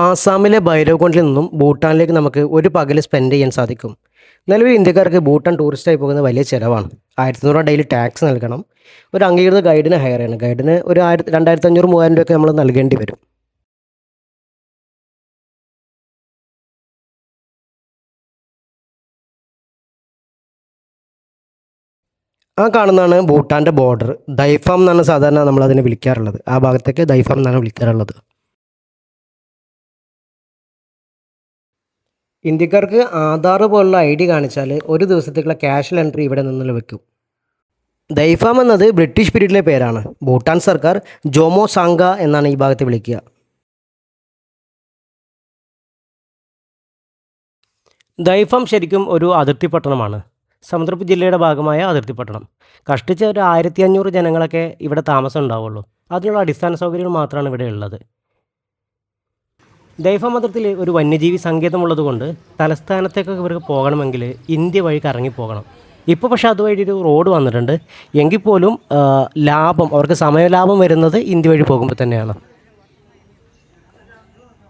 ആസാമിലെ ഭൈരവ്കുണ്ടിൽ നിന്നും ഭൂട്ടാനിലേക്ക് നമുക്ക് ഒരു പകൽ സ്പെൻഡ് ചെയ്യാൻ സാധിക്കും. നിലവിൽ ഇന്ത്യക്കാർക്ക് ഭൂട്ടാൻ ടൂറിസ്റ്റായി പോകുന്നത് വലിയ ചിലവാണ്. 1,200 ഡെയിലി ടാക്സ് നൽകണം. ഒരു അംഗീകൃത ഗൈഡിനെ ഹയർ ചെയ്യണം. ഗൈഡിന് ഒരു 2,500 3,000 രൂപയൊക്കെ നമ്മൾ നൽകേണ്ടി വരും. ആ കാണുന്നതാണ് ഭൂട്ടാൻ്റെ ബോർഡർ. ദൈഫാം എന്നാണ് സാധാരണ നമ്മൾ അതിനെ വിളിക്കാറുള്ളത്. ആ ഭാഗത്തേക്ക് ദൈഫാം എന്നാണ് വിളിക്കാറുള്ളത്. ഇന്ത്യക്കാർക്ക് ആധാർ പോലുള്ള ID കാണിച്ചാൽ ഒരു ദിവസത്തേക്കുള്ള ക്യാഷ് എൻട്രി ഇവിടെ നിന്ന് ലഭിക്കും. ദൈഫാം എന്നത് ബ്രിട്ടീഷ് പീരീഡിലെ പേരാണ്. ഭൂട്ടാൻ സർക്കാർ ജോമോ സാങ്ക എന്നാണ് ഈ ഭാഗത്ത് വിളിക്കുക. ദൈഫാം ശരിക്കും ഒരു അതിർത്തി പട്ടണമാണ്. സമുദ്രപ്പ് ജില്ലയുടെ ഭാഗമായ അതിർത്തി പട്ടണം. കഷ്ടിച്ച ഒരു 1,500 ജനങ്ങളൊക്കെ ഇവിടെ താമസം ഉണ്ടാവുള്ളൂ. അതിനുള്ള അടിസ്ഥാന സൗകര്യങ്ങൾ മാത്രമാണ് ഇവിടെ ഉള്ളത്. ദൈഫാം അതിർത്തിയിൽ ഒരു വന്യജീവി സങ്കേതമുള്ളതുകൊണ്ട് തലസ്ഥാനത്തേക്കൊക്കെ ഇവർക്ക് പോകണമെങ്കിൽ ഇന്ത്യ വഴി കറങ്ങിപ്പോകണം. ഇപ്പോൾ പക്ഷേ അതുവഴി ഒരു റോഡ് വന്നിട്ടുണ്ട്. എങ്കിൽ പോലും ലാഭം അവർക്ക് സമയലാഭം വരുന്നത് ഇന്ത്യ വഴി പോകുമ്പോൾ തന്നെയാണ്.